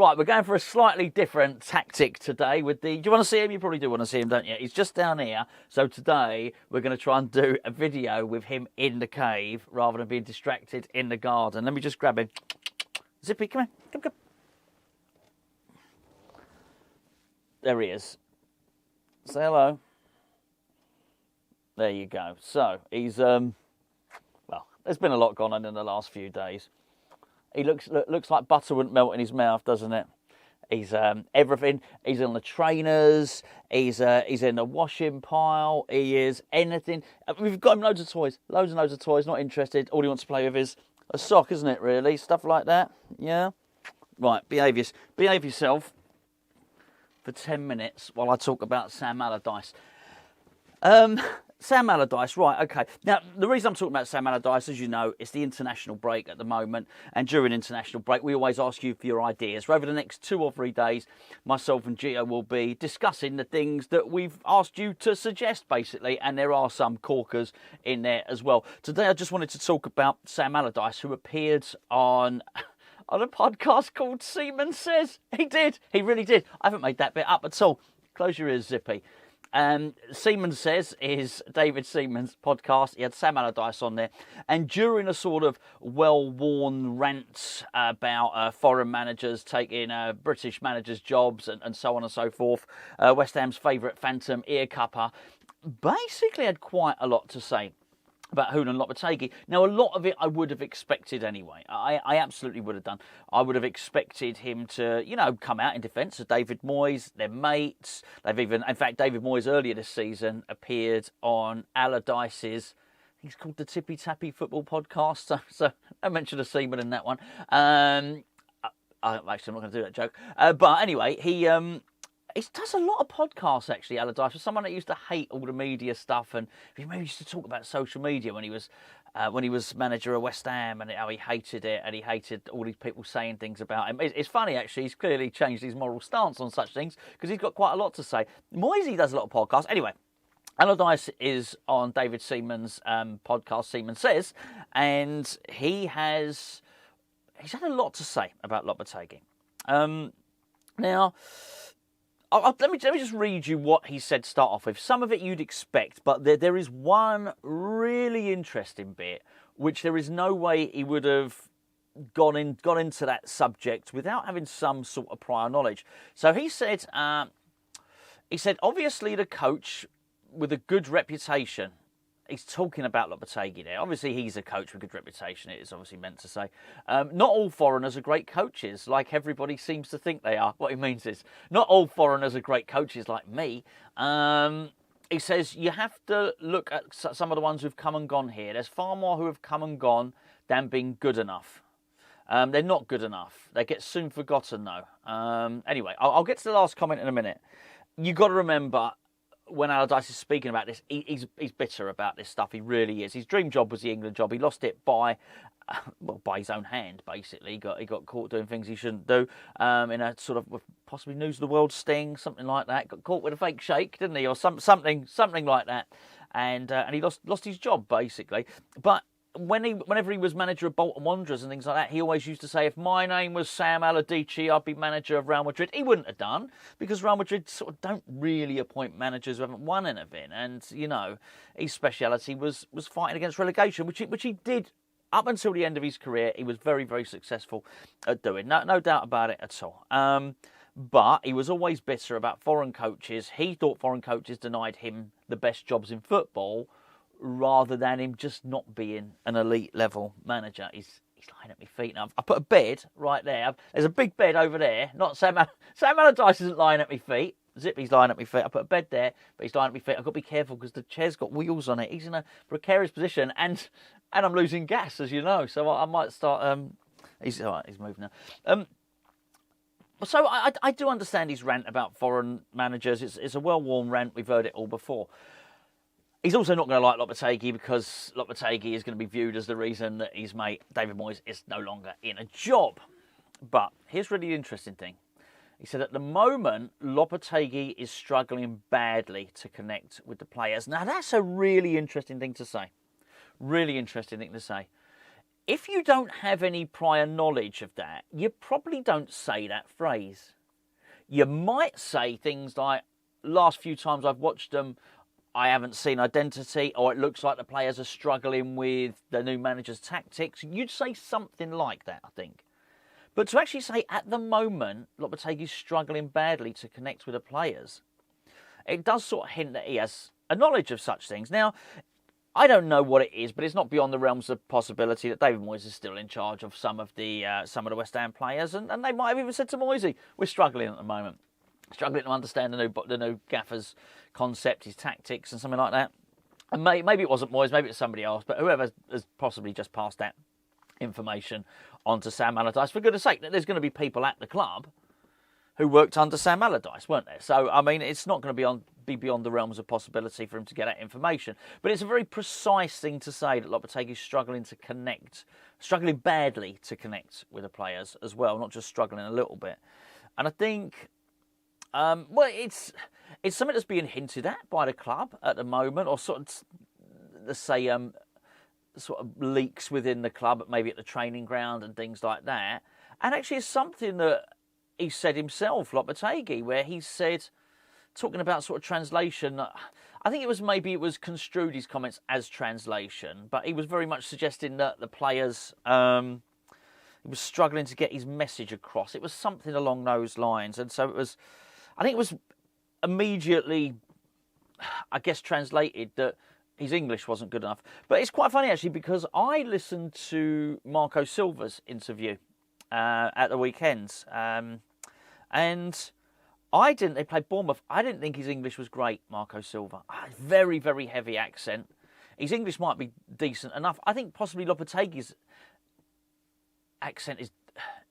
Right, we're going for a slightly different tactic today with the... Do you want to see him? You probably do want to see him, don't you? He's just down here. So today we're going to try and do a video with him in the cave rather than being distracted in the garden. Let me just grab him. Zippy, come here. Come. There he is. Say hello. There you go. So, he's... well, there's been a lot gone on in the last few days. He looks like butter wouldn't melt in his mouth, doesn't it? He's everything. He's on the trainers. He's in the washing pile. He is anything. We've got him loads of toys. Loads and loads of toys. Not interested. All he wants to play with is a sock, isn't it, really? Stuff like that. Yeah? Right, behave yourself for 10 minutes while I talk about Sam Allardyce. Sam Allardyce, right, okay. Now, the reason I'm talking about Sam Allardyce, as you know, it's the international break at the moment. And during international break, we always ask you for your ideas. For over the next 2 or 3 days, myself and Gio will be discussing the things that we've asked you to suggest, basically. And there are some corkers in there as well. Today, I just wanted to talk about Sam Allardyce, who appeared on a podcast called Seaman Says. He did. He really did. I haven't made that bit up at all. Close your ears, Zippy. Seaman Says is David Seaman's podcast. He had Sam Allardyce on there. And during a sort of well-worn rant about foreign managers taking British managers' jobs and so on and so forth, West Ham's favourite phantom ear cupper basically had quite a lot to say about Julen Lopetegui. Now, a lot of it I would have expected anyway. I absolutely would have done. I would have expected him to, come out in defence of David Moyes, their mates. In fact, David Moyes earlier this season appeared on Allardyce's, I think it's called the Tippy Tappy Football Podcast. So I mentioned a Seaman in that one. Actually, I'm not going to do that joke. But anyway, he does a lot of podcasts, actually, Allardyce. For someone that used to hate all the media stuff, and he maybe used to talk about social media when he was manager of West Ham, and how he hated it, and he hated all these people saying things about him. It's funny, actually. He's clearly changed his moral stance on such things, because he's got quite a lot to say. Moyes does a lot of podcasts. Anyway, Allardyce is on David Seaman's podcast, Seaman Says, and he's had a lot to say about Lopetegui. Now, let me just read you what he said to start off with. Some of it you'd expect, but there is one really interesting bit which there is no way he would have gone into that subject without having some sort of prior knowledge. So he said, obviously the coach with a good reputation. He's talking about Lopetegui there. Obviously, he's a coach with good reputation, it is obviously meant to say. Not all foreigners are great coaches, like everybody seems to think they are. What he means is, not all foreigners are great coaches like me. He says, you have to look at some of the ones who've come and gone here. There's far more who have come and gone than been good enough. They're not good enough. They get soon forgotten, though. Anyway, I'll get to the last comment in a minute. You've got to remember, when Allardyce is speaking about this, he's bitter about this stuff. He really is. His dream job was the England job. He lost it by his own hand, basically. He got caught doing things he shouldn't do in a sort of possibly News of the World sting, something like that. Got caught with a fake shake, didn't he, or something like that. And he lost his job, basically. But whenever he was manager of Bolton Wanderers and things like that, he always used to say, if my name was Sam Allardyce, I'd be manager of Real Madrid. He wouldn't have done, because Real Madrid sort of don't really appoint managers who haven't won anything. And, his speciality was fighting against relegation, which he did up until the end of his career. He was very, very successful at doing. No doubt about it at all. But he was always bitter about foreign coaches. He thought foreign coaches denied him the best jobs in football, rather than him just not being an elite level manager. He's lying at my feet now. I put a bed right there. There's a big bed over there. Not Sam Allardyce isn't lying at my feet. Zippy's lying at my feet. I put a bed there, but he's lying at my feet. I've got to be careful because the chair's got wheels on it. He's in a precarious position, and I'm losing gas, as you know. So I might start. He's all right. He's moving now. So I do understand his rant about foreign managers. It's a well-worn rant. We've heard it all before. He's also not going to like Lopetegui, because Lopetegui is going to be viewed as the reason that his mate David Moyes is no longer in a job. But here's really the interesting thing. He said at the moment, Lopetegui is struggling badly to connect with the players. Now, that's a really interesting thing to say. Really interesting thing to say. if you don't have any prior knowledge of that, you probably don't say that phrase. You might say things like, last few times I've watched them, I haven't seen identity, or it looks like the players are struggling with the new manager's tactics. You'd say something like that, I think. But to actually say, at the moment, Lopetegui's struggling badly to connect with the players, it does sort of hint that he has a knowledge of such things. Now, I don't know what it is, but it's not beyond the realms of possibility that David Moyes is still in charge of some of the West Ham players, and they might have even said to Moyes, we're struggling at the moment. Struggling to understand the new gaffer's concept, his tactics, and something like that. And maybe it wasn't Moyes, maybe it's somebody else, but whoever has possibly just passed that information on to Sam Allardyce. For goodness sake, there's going to be people at the club who worked under Sam Allardyce, weren't there? So, I mean, it's not going to be beyond the realms of possibility for him to get that information. But it's a very precise thing to say that Lopetegui's struggling badly to connect with the players as well, not just struggling a little bit. And I think... it's something that's being hinted at by the club at the moment, or sort of, let's say, sort of leaks within the club, maybe at the training ground and things like that. And actually, it's something that he said himself, Lopetegui, where he said, talking about sort of translation, I think it was construed, his comments, as translation, but he was very much suggesting that the players... he was struggling to get his message across. It was something along those lines, and so I think it was immediately, I guess, translated that his English wasn't good enough. But it's quite funny, actually, because I listened to Marco Silva's interview at the weekends. And they played Bournemouth. I didn't think his English was great, Marco Silva. Very, very heavy accent. His English might be decent enough. I think possibly Lopetegui's accent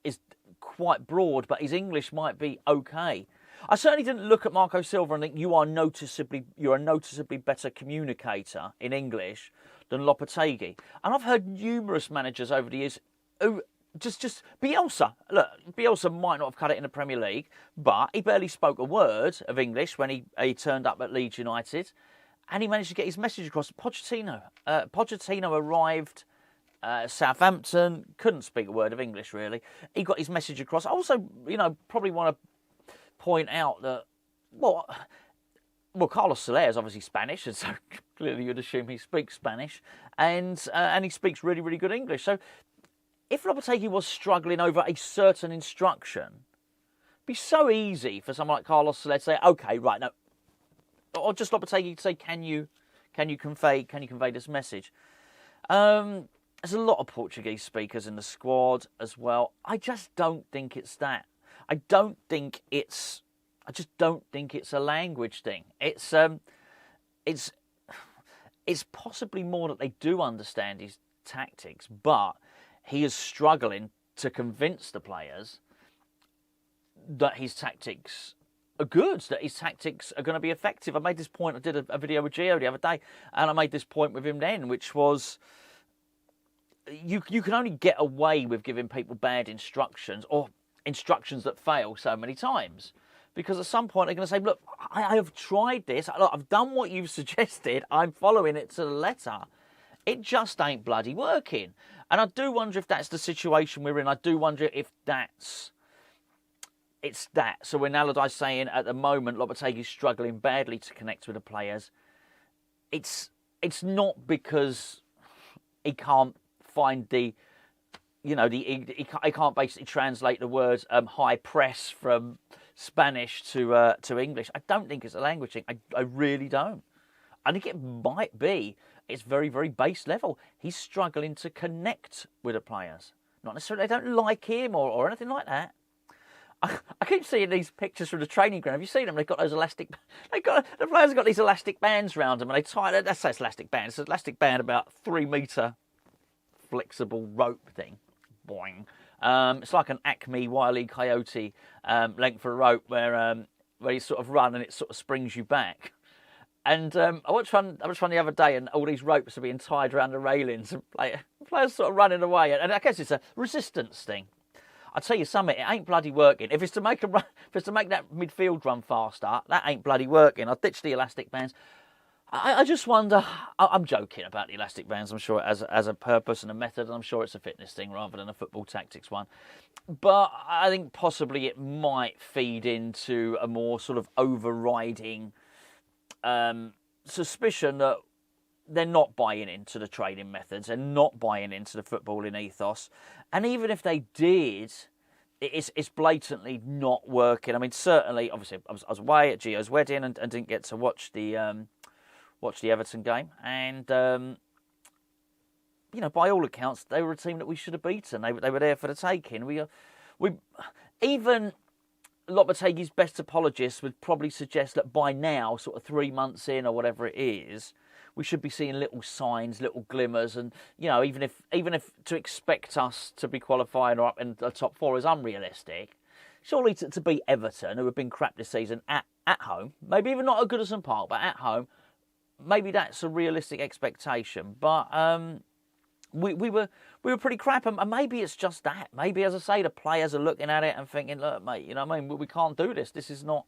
is quite broad, but his English might be okay. I certainly didn't look at Marco Silva and think you're a noticeably better communicator in English than Lopetegui. And I've heard numerous managers over the years who just Bielsa. Look, Bielsa might not have cut it in the Premier League, but he barely spoke a word of English when he turned up at Leeds United, and he managed to get his message across. Pochettino arrived. Southampton, couldn't speak a word of English, really. He got his message across. I also, probably want to point out that, well, Carlos Soler is obviously Spanish, and so clearly you'd assume he speaks Spanish, and he speaks really, really good English. So if Lopetegui was struggling over a certain instruction, it'd be so easy for someone like Carlos Soler to say, okay, right, no, or just Lopetegui to say, can you convey this message? There's a lot of Portuguese speakers in the squad as well. I just don't think it's that. I just don't think it's a language thing. It's possibly more that they do understand his tactics, but he is struggling to convince the players that his tactics are good, that his tactics are going to be effective. I made this point. I did a video with Gio the other day, and I made this point with him then, which was... You can only get away with giving people bad instructions or instructions that fail so many times. Because at some point they're going to say, look, I have tried this. Look, I've done what you've suggested. I'm following it to the letter. It just ain't bloody working. And I do wonder if that's the situation we're in. I do wonder if it's that. So when Allardyce saying at the moment Lopetegui's struggling badly to connect with the players, it's not because he can't find he can't basically translate the words high press from Spanish to English. I don't think it's a language thing. I really don't. I think it might be. It's very, very base level. He's struggling to connect with the players. Not necessarily they don't like him or anything like that. I keep seeing these pictures from the training ground. Have you seen them? They've got those elastic... The players have got these elastic bands around them, and they tie... Let's say it's elastic band. It's an elastic band about 3 metre flexible rope thing. Boing. It's like an Acme Wile E. Coyote length of rope where you sort of run and it sort of springs you back. And I watched one the other day, and all these ropes are being tied around the railings, and players sort of running away. And I guess it's a resistance thing. I tell you something, it ain't bloody working. If it's to make that midfield run faster, that ain't bloody working. I ditched the elastic bands. I just wonder. I'm joking about the elastic bands. I'm sure it has a purpose and a method, and I'm sure it's a fitness thing rather than a football tactics one. But I think possibly it might feed into a more sort of overriding suspicion that they're not buying into the training methods and not buying into the footballing ethos. And even if they did, it's blatantly not working. I mean, certainly, obviously, I was away at Gio's wedding and didn't get to watch the Everton game. And, by all accounts, they were a team that we should have beaten. They were there for the taking. We even Lopetegui's best apologists would probably suggest that by now, sort of 3 months in or whatever it is, we should be seeing little signs, little glimmers, and even if to expect us to be qualifying or up in the top four is unrealistic, surely to beat Everton, who have been crap this season at home, maybe even not at Goodison Park, but at home, maybe that's a realistic expectation. But we were pretty crap, and maybe it's just that. Maybe, as I say, the players are looking at it and thinking, look, mate, you know what I mean? We can't do this. This is not.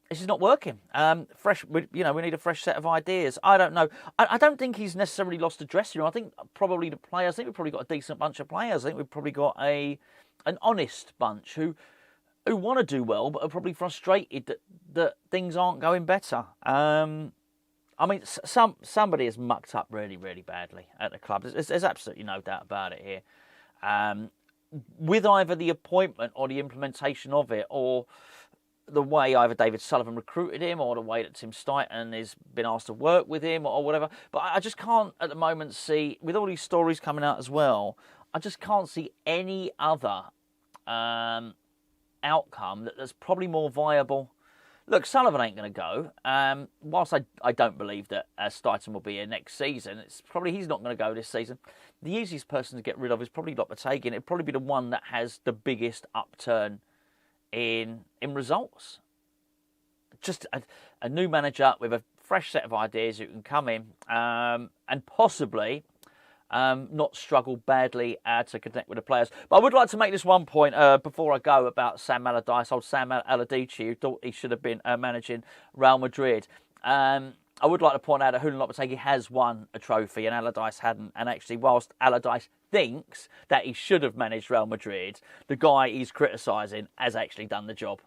This is not working. We need a fresh set of ideas. I don't know. I don't think he's necessarily lost the dressing room. I think probably the players. I think we've probably got a decent bunch of players. I think we've probably got an honest bunch who want to do well, but are probably frustrated that things aren't going better. I mean, somebody has mucked up really, really badly at the club. There's absolutely no doubt about it here. With either the appointment or the implementation of it, or the way either David Sullivan recruited him or the way that Tim Stuyton has been asked to work with him or whatever. But I just can't at the moment see, with all these stories coming out as well, I just can't see any other outcome that's probably more viable. Look, Sullivan ain't going to go. Whilst I don't believe that Stuyton will be here next season, it's probably he's not going to go this season. The easiest person to get rid of is probably Lopetegui, and it'd probably be the one that has the biggest upturn in results. Just a new manager with a fresh set of ideas who can come in and possibly not struggle badly to connect with the players. But I would like to make this one point before I go about Sam Allardyce, old Sam Allardyce, who thought he should have been managing Real Madrid. I would like to point out that Julen Lopetegui has won a trophy and Allardyce hadn't. And actually, whilst Allardyce thinks that he should have managed Real Madrid, the guy he's criticising has actually done the job.